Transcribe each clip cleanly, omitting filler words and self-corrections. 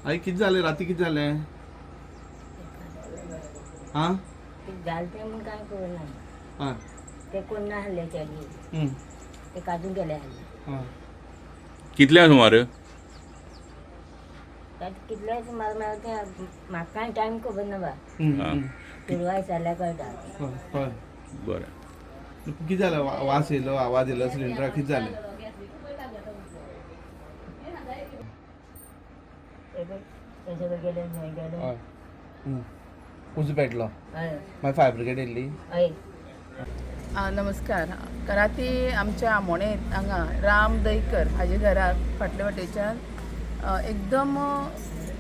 आई किती झाले राती किती झाले हां घालते म्हणून काय कळना हां ते कोण ना हल्ल्याच्या आधी ते काजून गेले हल्ले हां कितल्या सुमार? त्यात कितल्याच मला ते म्हाका टायम खबर ना बा हां फिरवाय चालल्या कळटा हय बरें. किती झालं वास येयलो आवाज येयलो सिलिंडरा किती झाले त्याच्याकडे गेले नाही गेले हय उजो पेटलो हय मागीर फायर ब्रिगेड येयल्ली हय नमस्कार. कराती आमच्या आमोणेंत हांगा राम दहीकर हाजे घराक फाटल्या वाटेच्यान एकदम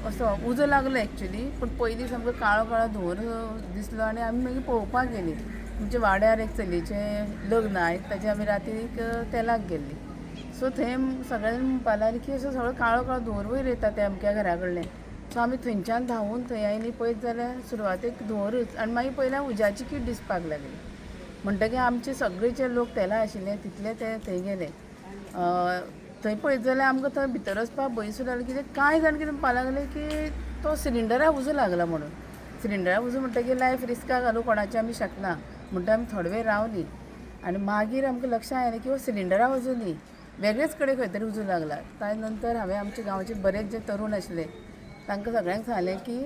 असो उजो लागलो एक्चुली, पूण पयलीं सामको काळो काळो धुंवर दिसलो आनी आमी मागीर पळोवपाक गेलीं. आमच्या वाड्यार एक चलयेचें लग्न आयज ताचे आमी रातीक तेलाक गेल्लीं. सो थंय सगळ्यांनी म्हणपा लागलीं की असो सगळो काळो काळो धुंवर वयर येता ते अमक्या घरा कडल्यान. सो आमी थंयच्यान धांवून थंय आयलीं. पळयत जाल्यार सुरवातेक धुंवरूच आनी मागीर पयल्यार उज्याची कीट दिसपाक लागली. म्हणटकीर आमचे सगळे जे लोक तेला आशिल्ले तितले ते थंय गेले. थंय पळयत जाल्यार आमकां थंय भितर वचपाक भंय सुद्दां लागलो. कित्याक कांय जाण कितें म्हणपा लागले की तो सिलिंडराक उजो लागला म्हणून. सिलिंडराक उजो म्हणटकीर लायफ रिस्काक घालूं कोणाचें आमी शकना म्हणटा आमी थोडे वेळ रावलीं. आनी मागीर आमकां लक्षांत आयलें की हो सिलिंडराक उजो न्ही, वेगळेच कडेन खंय तरी उजो लागला. ताजे नंतर हांवें आमचे गांवचे बरेच जे तरूण आशिल्ले तांकां सगळ्यांक सांगलें की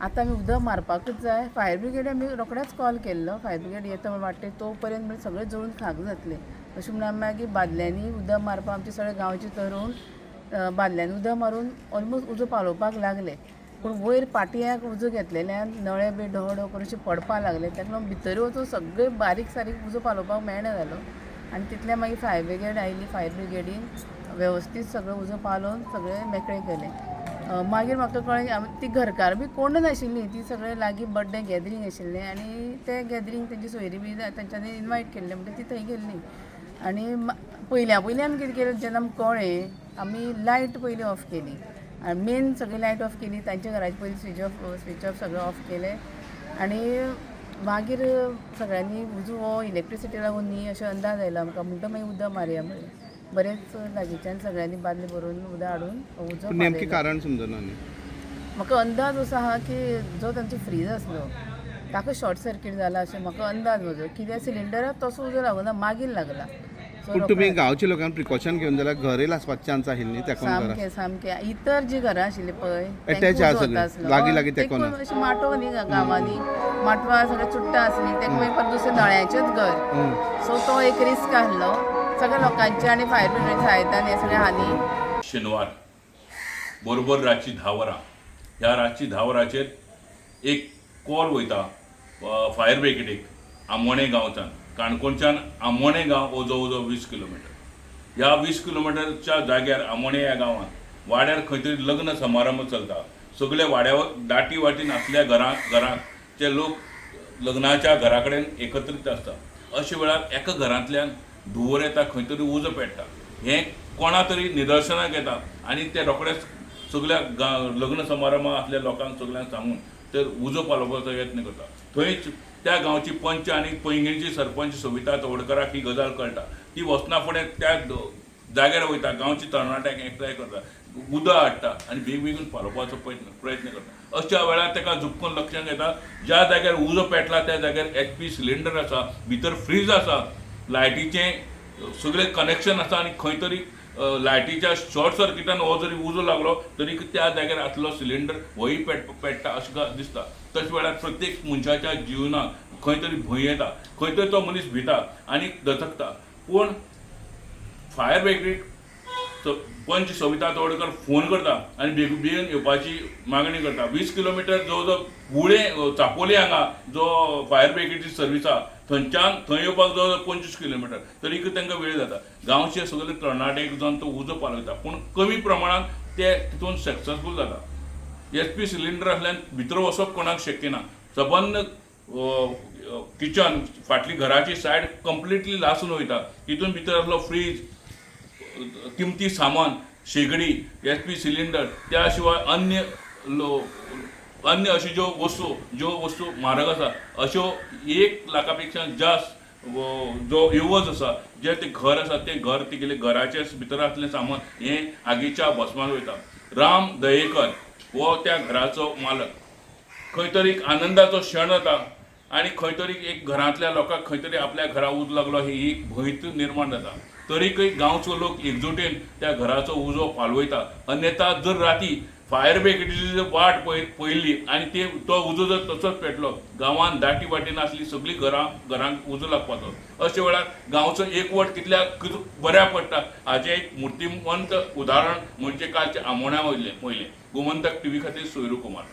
आतां आमी उदक मारपाकूच जाय. फायर ब्रिगेड आमी रोखडेंच कॉल केल्लो. फायर ब्रिगेड येता म्हण वाटते तो पर्यंत म्हणजे सगळें जळून खाक जातलें अशें म्हणून आमी मागीर बादल्यांनी उदक मारपाक आमचे सगळे गांवचे तरूण बादल्यांनी उदक मारून ऑलमोस्ट उजो पालोवपाक लागले. पूण वयर पाटयाक उजो घेतलेल्यान नळे बी ढो ढो करून अशें पडपाक लागले. ताका लागून भितर वचून सगळें बारीक सारीक उजो पालोवपाक मेळना जालो. आनी तितले मागीर फायर ब्रिगेड आयली. फायर ब्रिगेडीन वेवस्थीत सगळें उजो पालोवन सगळें मेकळें केलें. मागीर म्हाका कळ्ळें ती घरकार बी कोण नाशिल्लीं, ती सगळें लागीं बर्थडे गॅदरींग आशिल्लें आनी तें गॅदरींग तेंची सोयरी बी तेंच्यांनी इनवायट केल्लें म्हणटा ती थंय गेल्लीं. आनी पयल्या आमी कितें केलें जेन्ना आमकां कळ्ळें आमी लायट पयलीं ऑफ केली आनी मेन सगळी लायट ऑफ केली. तांच्या घराचें पयलीं स्विच ऑफ सगळें ऑफ केलें. आनी मागीर सगळ्यांनी उजो हो इलेक्ट्रिसिटी लागून न्ही अशें अंदाज आयलो आमकां. म्हणटा मागीर उदक मारया म्हणलें. बरेंच लागींच्यान सगळ्यांनी बादली भरून उदक हाडून उजो नेमकें कारण समजना न्ही. म्हाका अंदाज असो आहा की जो तांचो फ्रीज आसलो ताका शॉर्ट सर्कीट जाला अशें म्हाका अंदाज म्हजो. कित्याक सिलिंडराक तसो उजो लागूना, मागीर लागला. पूण तुमी गांवच्या लोकांक प्रिकॉशन घेवन जाल्यार घरय लासपाचें चान्स आशिल्ली तेकोन सामकें सामकें इतर जी घरां आशिल्लीं पळय Attach आसलीं, लागीं लागीं तेकोन. अशें माटो न्ही गांवांनी, माटवां सगळें चुट्टां आसलीं तेका मागीर परत दुसरें नळ्याचेंच घर. सो तो एक रिस्क आसलो सगळ्या लोकांचे. आनी फायर ब्रिगेड सहायतान हे सगळें हाली. शेनवार बरोबर रातची 10 वरां ह्या रातची 10 वरांचेर एक कॉल वयता फायर ब्रिगेडीक आमोणे गांवच्यान. काणकोणच्यान आमोणे गांव जवळ जवळ 20 किलोमिटर. ह्या 20 किलोमिटरच्या जाग्यार आमोणे ह्या गांवांत वाड्यार खंय तरी लग्न समारंभ चलता. सगळे वाड्यावर दाटी वाटीन असल्या घरांचे लोक लग्नाच्या घरा कडेन एकत्रीत आसता. अशे वेळार एका घरांतल्यान धुंवर येता, खंय तरी उजो पेट्टा. हें कोणा तरी निदर्शनाक येता आनी ते रोखडेच सगळ्या लग्न समारंभां असल्या लोकांक सगळ्यांक सांगून ते उजो पालोवपाचो यत्न करता. थंयच त्या गांवची पंच आनी पैंगीणची सरपंच सविता तवडकराक ही गजाल कळटा. ती वचना फुडें त्या जाग्यार वयता, गांवची तरणाट्यांक एकठांय करता, उदक हाडटा आनी बेगीन पालोवपाचो प्रयत्न करता. अशा वेळार ताका झुपकून लक्षांत येता ज्या जाग्यार उजो पेटला त्या जाग्यार HP सिलिंडर आसा, भितर फ्रीज आसा, लायटीचें सगळें कनेक्शन आसा आनी खंय तरी लायटीच्या शॉर्ट सर्किटान हो जरी उजो लागलो तरी त्या जाग्यार आसलो सिलिंडर होय पेट्टा अशें दिसता. तशा वेळार प्रत्येक मनशाच्या जिवनाक खंय तरी भंय येता, खंय तरी तो मनीस भिता आनी दचकता. पूण फायर ब्रिगेड पंच सविता तवडकर फोन करता आनी बेगीन येवपाची मागणी करता. 20 किलोमिटर जवळ जवळ गुळे चापोली हांगा जो फायर ब्रिगेडची सर्वीस आहा थंयच्यान थंय येवपाक जवळ जवळ 25 किलोमिटर. तरीक तांकां वेळ जाता. गांवचे सगळे तरणाटे जावन तो उजो पालयता पूण कमी प्रमाणांत ते तितून सक्सेसफूल जाता. HP सिलिंडर आसल्यान भितर वचप कोणाक शक्य ना. सबंद किचन फाटली घराची सायड कंप्लिटली लासून वयता. तितून भितर आसलो फ्रीज, किमती सामान, शेगडी, HP सिलिंडर, त्या शिवाय अन्य अश्यो ज्यो वस्तू म्हारग आसा अश्यो 1 लाखा पेक्षा जास्त जो येवज आसा जे ते घर आसा ते घर तेगेले घराचे भितर आसलें सामान हें आगीच्या भस्मान वयता. राम दयेकर हो त्या घराचो मालक. खंय तरी एक आनंदाचो क्षण जाता आनी खंय तरी एक घरांतल्या लोकांक खंय तरी आपल्या घरा उजो लागलो ही एक भंय निर्माण जाता. तरीकय गांवचो लोक एकजुटीन त्या घराचो उजो पालवयता. अन्यथा जर राती फायर ब्रिगेडीची वाट पळयल्ली आनी तो उजो जर तसोच पेटलो गांवांत दाटी वाटेन आसली सगळीं घरांक उजो लागपाचो. अशे वेळार गांवचो एकवट कितल्याक बऱ्या पडटा हाचें एक मुर्तिमंत उदाहरण म्हणजे कालचे आमोण्या वयलें. गोमंतक टीव्ही खातीर सोयरू कुमार.